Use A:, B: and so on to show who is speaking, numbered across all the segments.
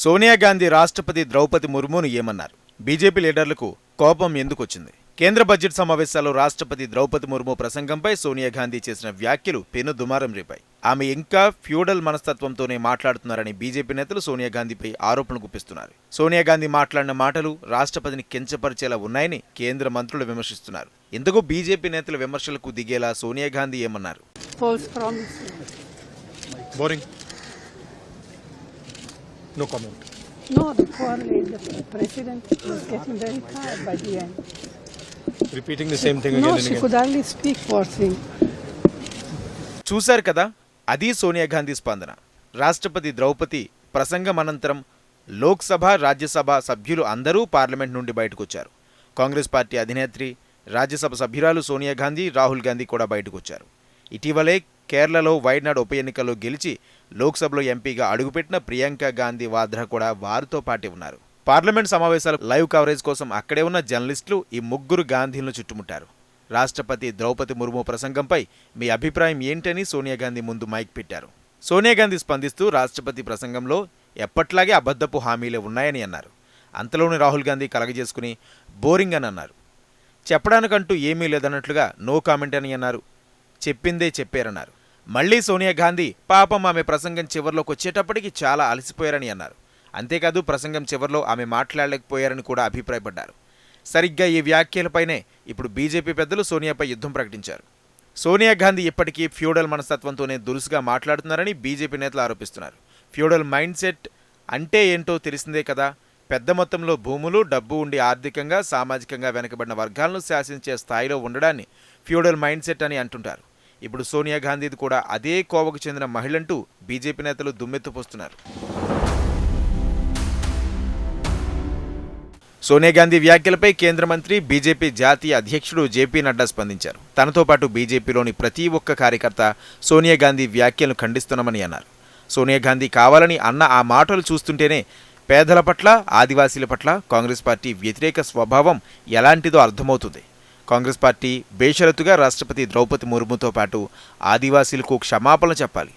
A: సోనియా గాంధీ రాష్ట్రపతి ద్రౌపది ముర్మును ఏమన్నారు? బీజేపీ లీడర్లకు కోపం ఎందుకొచ్చింది? కేంద్ర బడ్జెట్ సమావేశాల్లో రాష్ట్రపతి ద్రౌపది ముర్ము ప్రసంగంపై సోనియా గాంధీ చేసిన వ్యాఖ్యలు పెను దుమారం రేపాయి. ఆమె ఇంకా ఫ్యూడల్ మనస్తత్వంతోనే మాట్లాడుతున్నారని బీజేపీ నేతలు సోనియా గాంధీపై ఆరోపణలు గుప్పిస్తున్నారు. సోనియా గాంధీ మాట్లాడిన మాటలు రాష్ట్రపతిని కించపరిచేలా ఉన్నాయని కేంద్ర మంత్రులు విమర్శిస్తున్నారు. ఇందుకు బీజేపీ నేతల విమర్శలకు దిగేలా సోనియా గాంధీ ఏమన్నారు?
B: No comment.
C: No, the president was getting very tired by the end.
B: Repeating the same thing again
C: No,
B: and
C: she
B: again.
C: could hardly speak, poor thing.
A: చూశారు కదా, అది సోనియా గాంధీ స్పందన. రాష్ట్రపతి ద్రౌపది ప్రసంగం అనంతరం లోక్సభ, రాజ్యసభ సభ్యులు అందరూ పార్లమెంట్ నుండి బయటకొచ్చారు. కాంగ్రెస్ పార్టీ అధినేత్రి, రాజ్యసభ సభ్యురాలు సోనియా గాంధీ, రాహుల్ గాంధీ కూడా బయటకొచ్చారు. ఇటీవలే కేరళలో వైనాడ్ ఉప ఎన్నికల్లో గెలిచి లోక్సభలో ఎంపీగా అడుగుపెట్టిన ప్రియాంక గాంధీ వాద్రా కూడా వారితో పాటే ఉన్నారు. పార్లమెంట్ సమావేశాల లైవ్ కవరేజ్ కోసం అక్కడే ఉన్న జర్నలిస్టులు ఈ ముగ్గురు గాంధీలను చుట్టుముట్టారు. రాష్ట్రపతి ద్రౌపది ముర్ము ప్రసంగంపై మీ అభిప్రాయం ఏంటని సోనియా గాంధీ ముందు మైక్ పెట్టారు. సోనియా గాంధీ స్పందిస్తూ రాష్ట్రపతి ప్రసంగంలో ఎప్పట్లాగే అబద్ధపు హామీలే ఉన్నాయని అన్నారు. అంతలోనే రాహుల్ గాంధీ కలగజేసుకుని బోరింగ్ అని అన్నారు. చెప్పడానికంటూ ఏమీ లేదన్నట్లుగా నో కామెంట్ అని అన్నారు. చెప్పిందే చెప్పారన్నారు. మళ్లీ సోనియా గాంధీ పాపం ఆమె ప్రసంగం చివరిలోకి వచ్చేటప్పటికి చాలా అలసిపోయారని అన్నారు. అంతేకాదు ప్రసంగం చివరిలో ఆమె మాట్లాడలేకపోయారని కూడా అభిప్రాయపడ్డారు. సరిగ్గా ఈ వ్యాఖ్యలపైనే ఇప్పుడు బీజేపీ పెద్దలు సోనియాపై యుద్ధం ప్రకటించారు. సోనియా గాంధీ ఇప్పటికీ ఫ్యూడల్ మనస్తత్వంతోనే దురుసుగా మాట్లాడుతున్నారని బీజేపీ నేతలు ఆరోపిస్తున్నారు. ఫ్యూడల్ మైండ్ సెట్ అంటే ఏంటో తెలిసిందే కదా. పెద్ద మొత్తంలో భూములు, డబ్బు ఉండి ఆర్థికంగా, సామాజికంగా వెనుకబడిన వర్గాలను శాసించే స్థాయిలో ఉండడాన్ని ఫ్యూడల్ మైండ్ సెట్ అని అంటుంటారు. ఇప్పుడు సోనియా గాంధీది కూడా అదే కోవకు చెందిన మహిళంటూ బీజేపీ నేతలు దుమ్మెత్తుపోస్తున్నారు. సోనియా గాంధీ వ్యాఖ్యలపై కేంద్ర మంత్రి, బీజేపీ జాతీయ అధ్యక్షుడు జేపీ నడ్డా స్పందించారు. తనతో పాటు బీజేపీలోని ప్రతి ఒక్క కార్యకర్త సోనియా గాంధీ వ్యాఖ్యలను ఖండిస్తున్నామని అన్నారు. సోనియా గాంధీ కావాలని అన్న ఆ మాటలు చూస్తుంటేనే పేదల పట్ల, ఆదివాసీల పట్ల కాంగ్రెస్ పార్టీ వ్యతిరేక స్వభావం ఎలాంటిదో అర్థమవుతుంది. కాంగ్రెస్ పార్టీ బేషరతుగా రాష్ట్రపతి ద్రౌపది ముర్ముతో పాటు ఆదివాసీలకు క్షమాపణ చెప్పాలి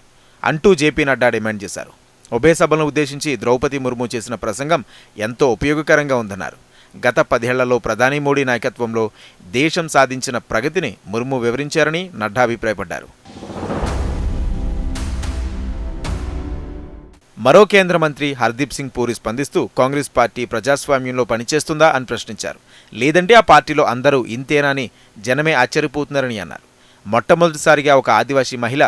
A: అంటూ జేపీ నడ్డా డిమాండ్ చేశారు. ఉభయ సభలను ఉద్దేశించి ద్రౌపది ముర్ము చేసిన ప్రసంగం ఎంతో ఉపయోగకరంగా ఉందన్నారు. గత 10 ఏళ్లలో ప్రధాని మోడీ నాయకత్వంలో దేశం సాధించిన ప్రగతిని ముర్ము వివరించారని నడ్డా అభిప్రాయపడ్డారు. మరో కేంద్ర మంత్రి హర్దీప్ సింగ్ పూరి స్పందిస్తూ కాంగ్రెస్ పార్టీ ప్రజాస్వామ్యంలో పనిచేస్తుందా అని ప్రశ్నించారు. లేదంటే ఆ పార్టీలో అందరూ ఇంతేనా అని జనమే ఆశ్చర్యపోతున్నారని అన్నారు. మొట్టమొదటిసారిగా ఒక ఆదివాసీ మహిళ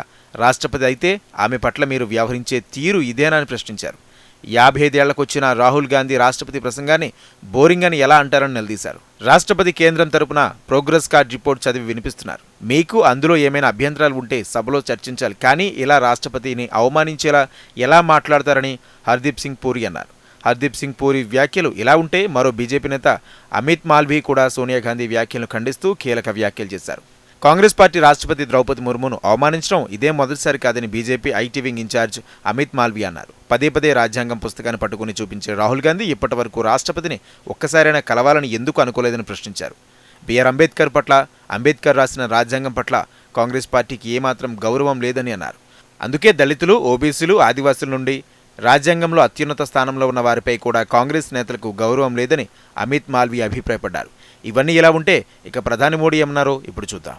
A: రాష్ట్రపతి అయితే ఆమె పట్ల మీరు వ్యవహరించే తీరు ఇదేనా అని ప్రశ్నించారు. 55 ఏళ్లకొచ్చిన రాహుల్ గాంధీ రాష్ట్రపతి ప్రసంగాన్ని బోరింగ్ అని ఎలా అంటారని నిలదీశారు. రాష్ట్రపతి కేంద్రం తరపున ప్రోగ్రెస్ కార్డ్ రిపోర్ట్ చదివి వినిపిస్తున్నారు. మీకు అందులో ఏమైనా అభ్యంతరాలు ఉంటే సభలో చర్చించాలి, కానీ ఇలా రాష్ట్రపతిని అవమానించేలా ఎలా మాట్లాడతారని హర్దీప్ సింగ్ పూరి అన్నారు. హర్దీప్ సింగ్ పూరి వ్యాఖ్యలు ఇలా ఉంటే మరో బీజేపీ నేత అమిత్ మాల్వీ కూడా సోనియా గాంధీ వ్యాఖ్యలను ఖండిస్తూ కీలక వ్యాఖ్యలు చేశారు. కాంగ్రెస్ పార్టీ రాష్ట్రపతి ద్రౌపది ముర్మును అవమానించడం ఇదే మొదటిసారి కాదని BJP IT wing incharge Amit Malviya అన్నారు. పదే పదే రాజ్యాంగం పుస్తకాన్ని పట్టుకుని చూపించే రాహుల్ గాంధీ ఇప్పటి వరకు రాష్ట్రపతిని ఒక్కసారైనా కలవాలని ఎందుకు అనుకోలేదని ప్రశ్నించారు. బిఆర్ అంబేద్కర్ పట్ల, అంబేద్కర్ రాసిన రాజ్యాంగం పట్ల కాంగ్రెస్ పార్టీకి ఏమాత్రం గౌరవం లేదని అన్నారు. అందుకే దళితులు, ఓబీసీలు, ఆదివాసుల నుండి రాజ్యాంగంలో అత్యున్నత స్థానంలో ఉన్న వారిపై కూడా కాంగ్రెస్ నేతలకు గౌరవం లేదని అమిత్ మాల్వీ అభిప్రాయపడ్డారు. ఇవన్నీ ఇలా ఉంటే ఇక ప్రధాని మోడీ ఏమన్నారో ఇప్పుడు చూద్దాం.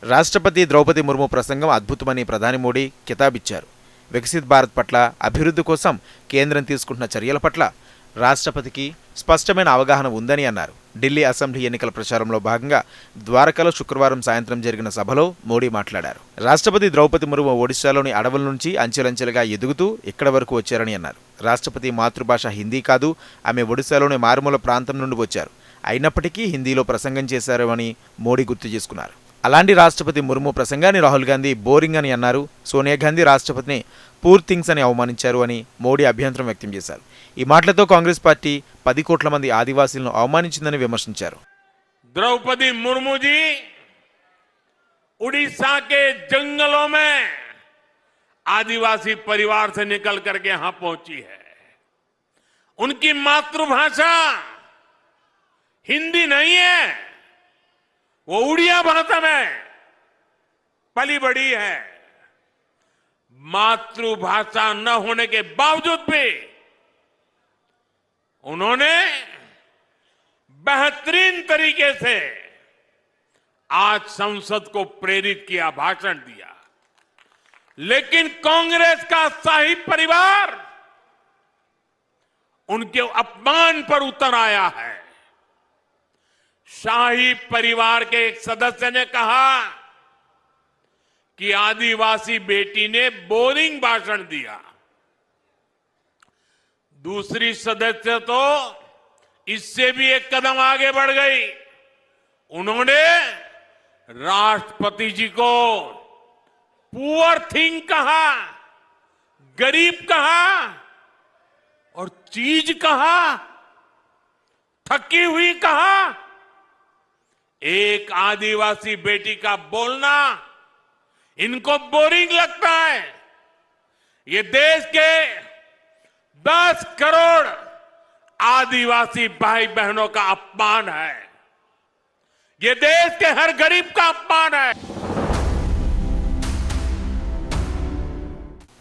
A: రాష్ట్రపతి ద్రౌపది ముర్ము ప్రసంగం అద్భుతమని ప్రధాని మోడీ కితాబిచ్చారు. వికసిత్ భారత్ పట్ల, అభివృద్ధి కోసం కేంద్రం తీసుకుంటున్న చర్యల పట్ల రాష్ట్రపతికి స్పష్టమైన అవగాహన ఉందని అన్నారు. ఢిల్లీ అసెంబ్లీ ఎన్నికల ప్రచారంలో భాగంగా ద్వారకాలో శుక్రవారం సాయంత్రం జరిగిన సభలో మోడీ మాట్లాడారు. రాష్ట్రపతి ద్రౌపది ముర్ము ఒడిశాలోని అడవుల నుంచి అంచెలంచెలుగా ఎదుగుతూ ఇక్కడి వరకు వచ్చారని అన్నారు. రాష్ట్రపతి మాతృభాష హిందీ కాదు, ఆమె ఒడిశాలోని మారుమూల ప్రాంతం నుండి వచ్చారు. అయినప్పటికీ హిందీలో ప్రసంగం చేశారు అని మోడీ గుర్తు చేసుకున్నారు. అలాంటి రాష్ట్రపతి ముర్ము ప్రసంగాన్ని రాహుల్ గాంధీ బోరింగ్ అని అన్నారు. సోనియా గాంధీ రాష్ట్రపతిని పూర్ థింగ్స్ అని అవమానించారు అని మోడీ అభ్యంతరం వ్యక్తం చేశారు. ఈ మాటలతో కాంగ్రెస్ పార్టీ 10 కోట్ల మంది ఆదివాసీలను అవమానించిందని విమర్శించారు.
D: द्रौपदी मुर्मू जी उड़ीसा के जंगलों में आदिवासी परिवार से निकल करके यहां पहुंची है. उनकी मातृभाषा हिंदी नहीं है, वो उड़िया भाषा में पली बड़ी है. मातृभाषा न होने के बावजूद भी उन्होंने बेहतरीन तरीके से आज संसद को प्रेरित किया, भाषण दिया। लेकिन कांग्रेस का शाही परिवार उनके अपमान पर उतर आया है। शाही परिवार के एक सदस्य ने कहा कि आदिवासी बेटी ने बोरिंग भाषण दिया। दूसरी सदस्य तो इससे भी एक कदम आगे बढ़ गई। उन्होंने राष्ट्रपति जी को पुअर थिंग कहा, गरीब कहा और चीज कहा, थकी हुई कहा। एक आदिवासी बेटी का बोलना इनको बोरिंग लगता है। ये देश के 10 करोड़ आदिवासी भाई बहनों का अपमान है। ये देश के हर गरीब का अपमान है।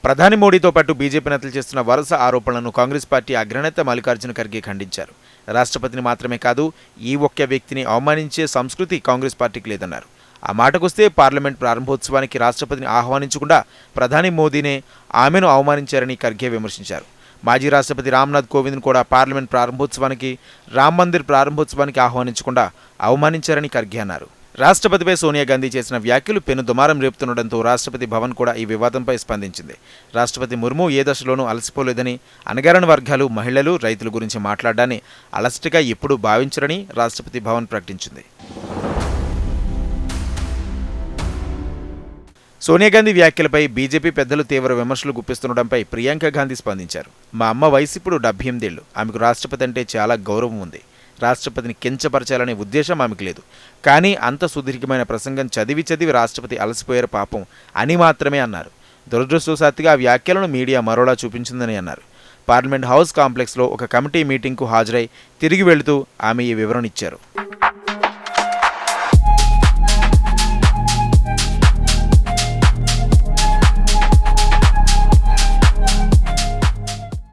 A: ప్రధాని మోడీతో పాటు బీజేపీ నేతలు చేస్తున్న వరుస ఆరోపణలను కాంగ్రెస్ పార్టీ అగ్రనేత మల్లికార్జున ఖర్గే ఖండించారు. రాష్ట్రపతిని మాత్రమే కాదు, ఈ ఒక్క వ్యక్తిని అవమానించే సంస్కృతి కాంగ్రెస్ పార్టీకి లేదన్నారు. ఆ మాటకొస్తే పార్లమెంట్ ప్రారంభోత్సవానికి రాష్ట్రపతిని ఆహ్వానించకుండా ప్రధాని మోదీనే ఆమెను అవమానించారని ఖర్గే విమర్శించారు. మాజీ రాష్ట్రపతి రామ్నాథ్ కోవింద్ను కూడా పార్లమెంట్ ప్రారంభోత్సవానికి, రామ్ మందిర్ ప్రారంభోత్సవానికి ఆహ్వానించకుండా అవమానించారని ఖర్గే అన్నారు. రాష్ట్రపతిపై సోనియా గాంధీ చేసిన వ్యాఖ్యలు పెను దుమారం రేపుతుండటంతో రాష్ట్రపతి భవన్ కూడా ఈ వివాదంపై స్పందించింది. రాష్ట్రపతి ముర్ము ఏ దశలోనూ అలసిపోలేదని, అణగారిన వర్గాలు, మహిళలు, రైతుల గురించి మాట్లాడడాన్ని అలసటగా ఎప్పుడూ భావించరని రాష్ట్రపతి భవన్ ప్రకటించింది. సోనియా గాంధీ వ్యాఖ్యలపై బీజేపీ పెద్దలు తీవ్ర విమర్శలు గుప్పిస్తుండటంపై ప్రియాంక గాంధీ స్పందించారు. మా అమ్మ వయసు ఇప్పుడు 78 ఏళ్లు. ఆమెకు రాష్ట్రపతి అంటే చాలా గౌరవం ఉంది. రాష్ట్రపతిని కించపరచాలనే ఉద్దేశం ఆమెకు లేదు. కానీ అంత సుదీర్ఘమైన ప్రసంగం చదివి రాష్ట్రపతి అలసిపోయారు పాపం అని మాత్రమే అన్నారు. దురదృష్టవశాత్తుగా ఆ వ్యాఖ్యలను మీడియా మరోలా చూపించిందని అన్నారు. పార్లమెంట్ హౌస్ కాంప్లెక్స్లో ఒక కమిటీ మీటింగ్కు హాజరై తిరిగి వెళుతూ ఆమె ఈ వివరణ ఇచ్చారు.